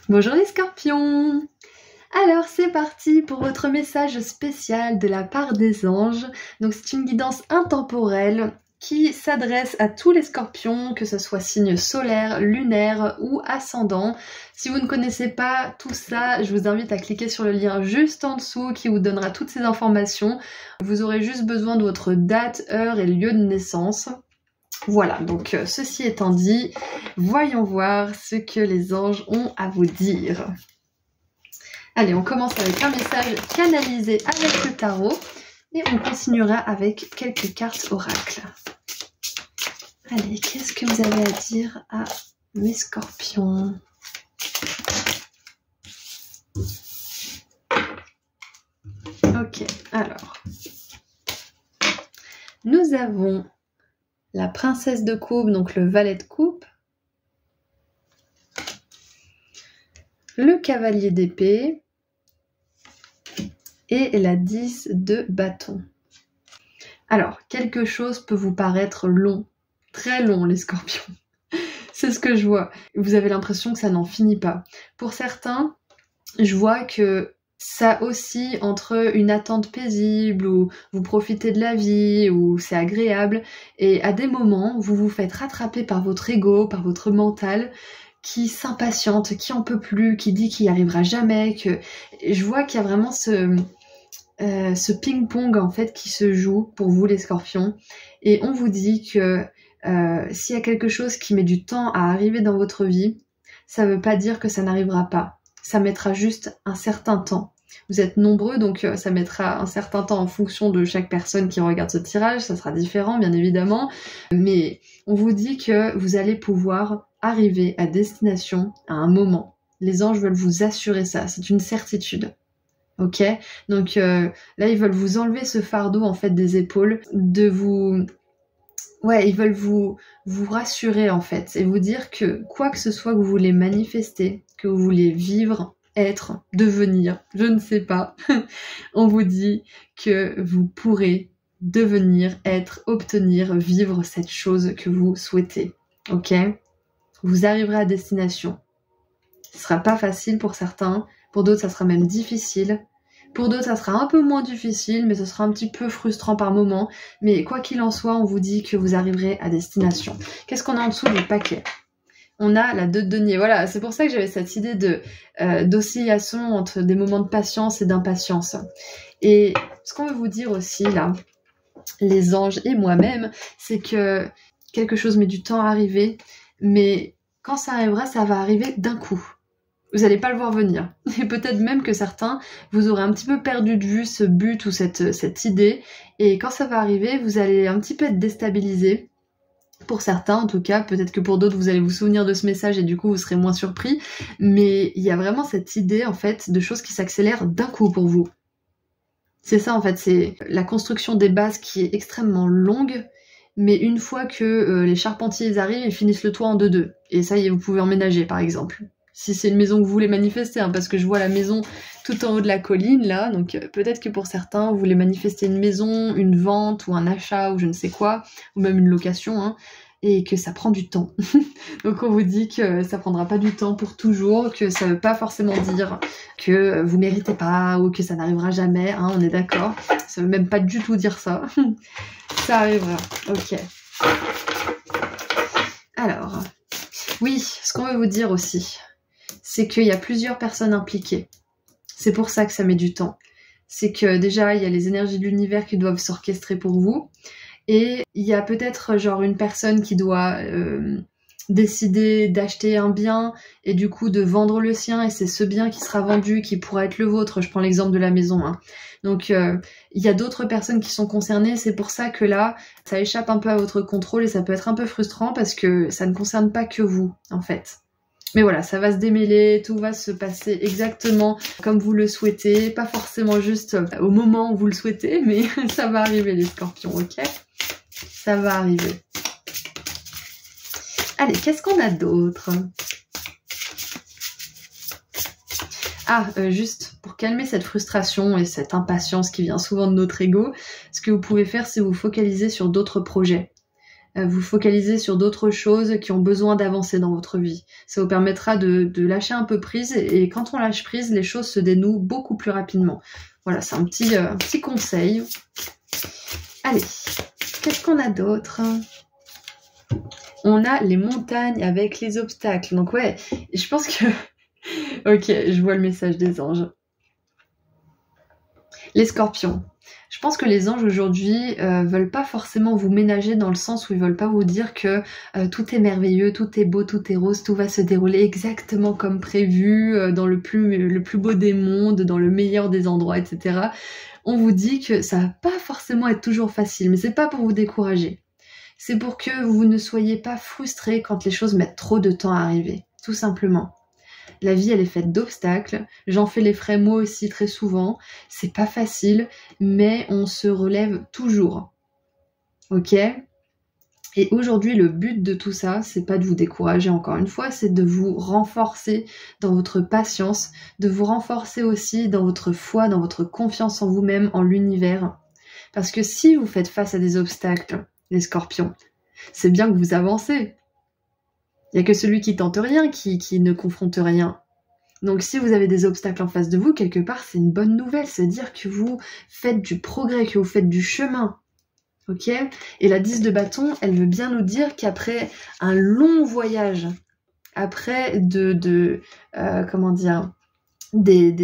Bonjour les scorpions! Alors c'est parti pour votre message spécial de la part des anges. Donc c'est une guidance intemporelle qui s'adresse à tous les scorpions, que ce soit signe solaire, lunaire ou ascendant. Si vous ne connaissez pas tout ça, je vous invite à cliquer sur le lien juste en dessous qui vous donnera toutes ces informations. Vous aurez juste besoin de votre date, heure et lieu de naissance. Voilà, donc ceci étant dit, voyons voir ce que les anges ont à vous dire. Allez, on commence avec un message canalisé avec le tarot et on continuera avec quelques cartes oracles. Allez, qu'est-ce que vous avez à dire à mes scorpions? Ok, alors. Nous avons la princesse de coupe, donc le valet de coupe. Le cavalier d'épée. Et la 10 de bâton. Alors, quelque chose peut vous paraître long, très long les scorpions. C'est ce que je vois. Vous avez l'impression que ça n'en finit pas. Pour certains, je vois que ça oscille entre une attente paisible, où vous profitez de la vie, où c'est agréable, et à des moments, vous vous faites rattraper par votre ego, par votre mental, qui s'impatiente, qui en peut plus, qui dit qu'il n'y arrivera jamais, que je vois qu'il y a vraiment ce ping-pong en fait qui se joue pour vous les scorpions, et on vous dit que s'il y a quelque chose qui met du temps à arriver dans votre vie, ça veut pas dire que ça n'arrivera pas, ça mettra juste un certain temps. Vous êtes nombreux, donc ça mettra un certain temps en fonction de chaque personne qui regarde ce tirage, ça sera différent bien évidemment, mais on vous dit que vous allez pouvoir arriver à destination à un moment. Les anges veulent vous assurer ça, c'est une certitude. Ok, donc là ils veulent vous enlever ce fardeau en fait des épaules, de vous, ouais, ils veulent vous rassurer en fait et vous dire que quoi que ce soit que vous voulez manifester, que vous voulez vivre, être, devenir, je ne sais pas, on vous dit que vous pourrez devenir, être, obtenir, vivre cette chose que vous souhaitez. Ok, vous arriverez à destination. Ce sera pas facile pour certains. Pour d'autres, ça sera même difficile. Pour d'autres, ça sera un peu moins difficile, mais ce sera un petit peu frustrant par moment. Mais quoi qu'il en soit, on vous dit que vous arriverez à destination. Qu'est-ce qu'on a en dessous du paquet? On a la 2 de denier. Voilà, c'est pour ça que j'avais cette idée d'oscillation entre des moments de patience et d'impatience. Et ce qu'on veut vous dire aussi, là, les anges et moi-même, c'est que quelque chose met du temps à arriver, mais quand ça arrivera, ça va arriver d'un coup. Vous n'allez pas le voir venir. Et peut-être même que certains, vous aurez un petit peu perdu de vue ce but ou cette idée. Et quand ça va arriver, vous allez un petit peu être déstabilisé. Pour certains, en tout cas, peut-être que pour d'autres, vous allez vous souvenir de ce message et du coup, vous serez moins surpris. Mais il y a vraiment cette idée, en fait, de choses qui s'accélèrent d'un coup pour vous. C'est ça, en fait, c'est la construction des bases qui est extrêmement longue. Mais une fois que les charpentiers arrivent, ils finissent le toit en 2-2. Et ça y est, vous pouvez emménager, par exemple. Si c'est une maison que vous voulez manifester, hein, parce que je vois la maison tout en haut de la colline, là, donc peut-être que pour certains, vous voulez manifester une maison, une vente, ou un achat, ou je ne sais quoi, ou même une location, hein, et que ça prend du temps. Donc on vous dit que ça prendra pas du temps pour toujours, que ça veut pas forcément dire que vous méritez pas, ou que ça n'arrivera jamais, hein, on est d'accord. Ça veut même pas du tout dire ça. Ça arrivera, ok. Alors, oui, ce qu'on veut vous dire aussi, c'est qu'il y a plusieurs personnes impliquées. C'est pour ça que ça met du temps. C'est que déjà, il y a les énergies de l'univers qui doivent s'orchestrer pour vous. Et il y a peut-être genre une personne qui doit décider d'acheter un bien et du coup de vendre le sien. Et c'est ce bien qui sera vendu, qui pourra être le vôtre. Je prends l'exemple de la maison. Hein. Donc il y a d'autres personnes qui sont concernées. C'est pour ça que là, ça échappe un peu à votre contrôle et ça peut être un peu frustrant parce que ça ne concerne pas que vous, en fait. Mais voilà, ça va se démêler, tout va se passer exactement comme vous le souhaitez, pas forcément juste au moment où vous le souhaitez, mais ça va arriver les scorpions, ok? Ça va arriver. Allez, qu'est-ce qu'on a d'autre? Ah, juste pour calmer cette frustration et cette impatience qui vient souvent de notre ego, ce que vous pouvez faire, c'est vous focaliser sur d'autres projets. vous focaliser sur d'autres choses qui ont besoin d'avancer dans votre vie. Ça vous permettra de lâcher un peu prise et quand on lâche prise, les choses se dénouent beaucoup plus rapidement. Voilà, c'est un petit conseil. Allez, qu'est-ce qu'on a d'autre ? On a les montagnes avec les obstacles. Donc ouais, je pense que... Ok, je vois le message des anges. Les scorpions. Je pense que les anges aujourd'hui veulent pas forcément vous ménager dans le sens où ils veulent pas vous dire que tout est merveilleux, tout est beau, tout est rose, tout va se dérouler exactement comme prévu, dans le plus beau des mondes, dans le meilleur des endroits, etc. On vous dit que ça va pas forcément être toujours facile, mais c'est pas pour vous décourager. C'est pour que vous ne soyez pas frustrés quand les choses mettent trop de temps à arriver, tout simplement. La vie, elle est faite d'obstacles. J'en fais les frais moi aussi très souvent. C'est pas facile, mais on se relève toujours. Ok ? Et aujourd'hui, le but de tout ça, c'est pas de vous décourager encore une fois, c'est de vous renforcer dans votre patience, de vous renforcer aussi dans votre foi, dans votre confiance en vous-même, en l'univers. Parce que si vous faites face à des obstacles, les scorpions, c'est bien que vous avancez. Il n'y a que celui qui tente rien, qui ne confronte rien. Donc si vous avez des obstacles en face de vous, quelque part, c'est une bonne nouvelle. C'est-à-dire que vous faites du progrès, que vous faites du chemin. Ok ? Et la 10 de bâton, elle veut bien nous dire qu'après un long voyage, après des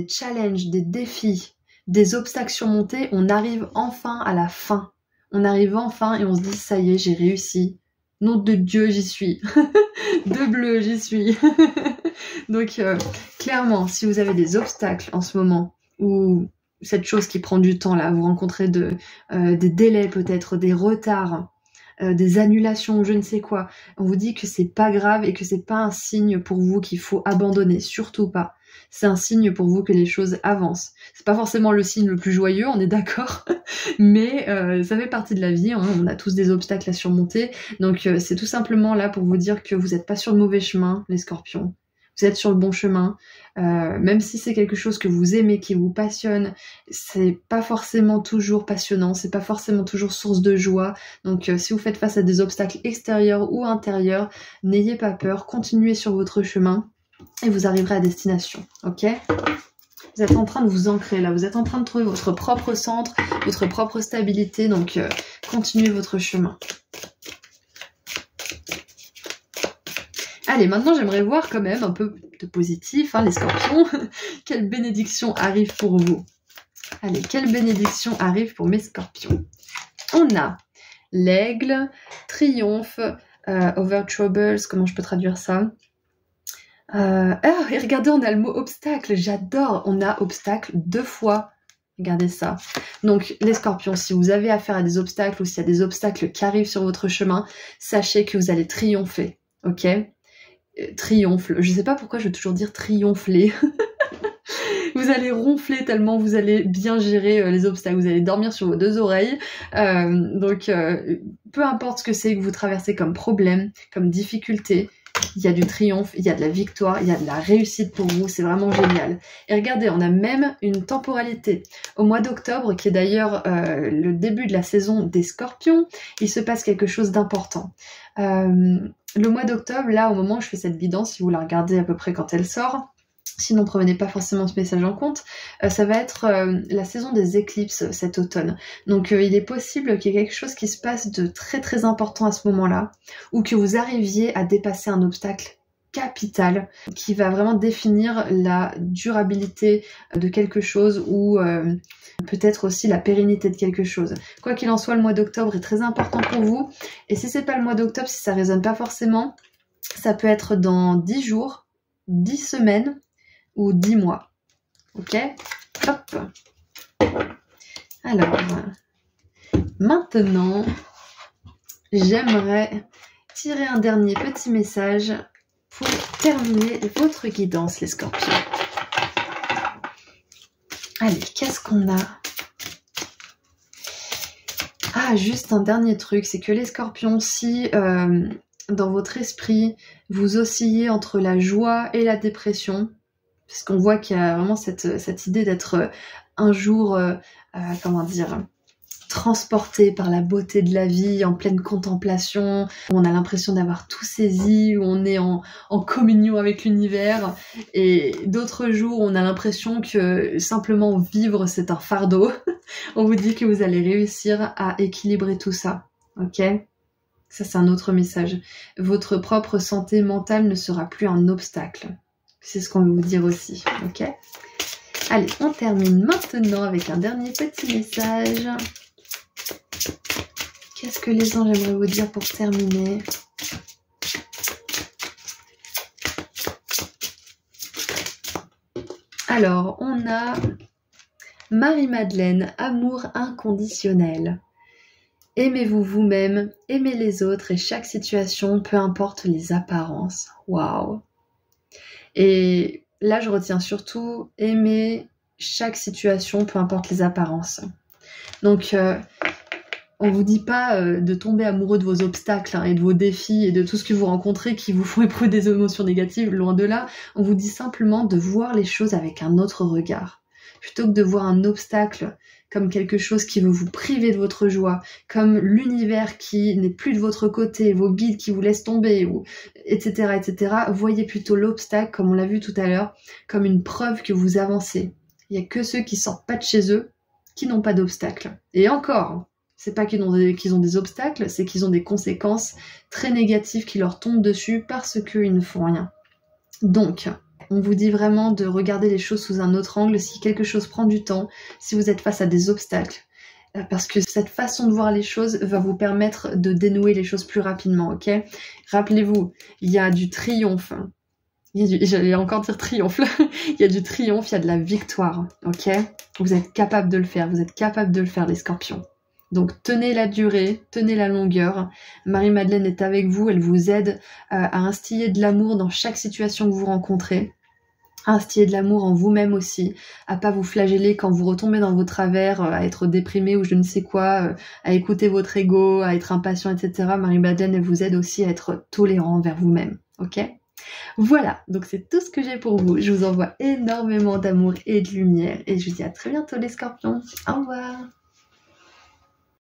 challenges, des défis, des obstacles surmontés, on arrive enfin à la fin. On arrive enfin et on se dit, ça y est, j'ai réussi. Nom de Dieu, j'y suis. De bleu, j'y suis. Donc, clairement, si vous avez des obstacles en ce moment, ou cette chose qui prend du temps, là, vous rencontrez des délais peut-être, des retards, des annulations, je ne sais quoi, on vous dit que c'est pas grave et que c'est pas un signe pour vous qu'il faut abandonner, surtout pas. C'est un signe pour vous que les choses avancent. C'est pas forcément le signe le plus joyeux, on est d'accord, mais ça fait partie de la vie, hein, on a tous des obstacles à surmonter, donc c'est tout simplement là pour vous dire que vous n'êtes pas sur le mauvais chemin, les scorpions. Vous êtes sur le bon chemin, même si c'est quelque chose que vous aimez, qui vous passionne, c'est pas forcément toujours passionnant, c'est pas forcément toujours source de joie, donc si vous faites face à des obstacles extérieurs ou intérieurs, n'ayez pas peur, continuez sur votre chemin, et vous arriverez à destination, ok ? Vous êtes en train de vous ancrer là, vous êtes en train de trouver votre propre centre, votre propre stabilité, donc continuez votre chemin. Allez, maintenant j'aimerais voir quand même un peu de positif, hein, les scorpions. Quelle bénédiction arrive pour vous? Allez, quelle bénédiction arrive pour mes scorpions? On a l'aigle, triomphe, over troubles, comment je peux traduire ça? Et regardez, on a le mot obstacle, j'adore, on a obstacle 2 fois. Regardez ça. Donc les scorpions, si vous avez affaire à des obstacles ou s'il y a des obstacles qui arrivent sur votre chemin, sachez que vous allez triompher, ok? Triomphe, je sais pas pourquoi je veux toujours dire triompher. Vous allez ronfler tellement vous allez bien gérer les obstacles, vous allez dormir sur vos 2 oreilles. Donc peu importe ce que c'est que vous traversez comme problème, comme difficulté, il y a du triomphe, il y a de la victoire, il y a de la réussite pour vous, c'est vraiment génial. Et regardez, on a même une temporalité. Au mois d'octobre, qui est d'ailleurs le début de la saison des scorpions, il se passe quelque chose d'important. Le mois d'octobre, là, au moment où je fais cette guidance, si vous la regardez à peu près quand elle sort, sinon prenez pas forcément ce message en compte, ça va être la saison des éclipses cet automne. Donc il est possible qu'il y ait quelque chose qui se passe de très très important à ce moment-là, ou que vous arriviez à dépasser un obstacle capital qui va vraiment définir la durabilité de quelque chose ou peut-être aussi la pérennité de quelque chose. Quoi qu'il en soit, le mois d'octobre est très important pour vous. Et si c'est pas le mois d'octobre, si ça résonne pas forcément, ça peut être dans 10 jours, 10 semaines ou 10 mois. Ok? Hop. Alors, maintenant, j'aimerais tirer un dernier petit message pour terminer votre guidance, les scorpions. Allez, qu'est-ce qu'on a? Ah, juste un dernier truc, c'est que les scorpions, si dans votre esprit, vous oscillez entre la joie et la dépression, parce qu'on voit qu'il y a vraiment cette idée d'être un jour, comment dire, transporté par la beauté de la vie, en pleine contemplation, où on a l'impression d'avoir tout saisi, où on est en communion avec l'univers, et d'autres jours où on a l'impression que simplement vivre c'est un fardeau. On vous dit que vous allez réussir à équilibrer tout ça, ok? Ça c'est un autre message. Votre propre santé mentale ne sera plus un obstacle. C'est ce qu'on veut vous dire aussi, ok? Allez, on termine maintenant avec un dernier petit message. Qu'est-ce que les anges aimeraient vous dire pour terminer? Alors, on a Marie-Madeleine, amour inconditionnel. Aimez-vous vous-même, aimez les autres et chaque situation, peu importe les apparences. Waouh! Et là, je retiens surtout aimer chaque situation, peu importe les apparences. Donc, on vous dit pas de tomber amoureux de vos obstacles et de vos défis et de tout ce que vous rencontrez qui vous font éprouver des émotions négatives, loin de là. On vous dit simplement de voir les choses avec un autre regard. Plutôt que de voir un obstacle comme quelque chose qui veut vous priver de votre joie, comme l'univers qui n'est plus de votre côté, vos guides qui vous laissent tomber, ou etc., etc. Voyez plutôt l'obstacle, comme on l'a vu tout à l'heure, comme une preuve que vous avancez. Il n'y a que ceux qui sortent pas de chez eux qui n'ont pas d'obstacle. Et encore, c'est pas qu'ils ont des obstacles, c'est qu'ils ont des conséquences très négatives qui leur tombent dessus parce qu'ils ne font rien. Donc, on vous dit vraiment de regarder les choses sous un autre angle si quelque chose prend du temps, si vous êtes face à des obstacles. Parce que cette façon de voir les choses va vous permettre de dénouer les choses plus rapidement, ok? Rappelez-vous, il y a du triomphe. J'allais encore dire triomphe. Il y a du triomphe, il y a de la victoire, ok? Vous êtes capable de le faire, les scorpions. Donc tenez la durée, tenez la longueur. Marie-Madeleine est avec vous, elle vous aide à instiller de l'amour dans chaque situation que vous rencontrez. À instiller de l'amour en vous-même aussi, à pas vous flageller quand vous retombez dans vos travers, à être déprimé ou je ne sais quoi, à écouter votre ego, à être impatient, etc. Marie-Madeleine, elle vous aide aussi à être tolérant envers vous-même, ok? Voilà, donc c'est tout ce que j'ai pour vous. Je vous envoie énormément d'amour et de lumière et je vous dis à très bientôt les scorpions. Au revoir.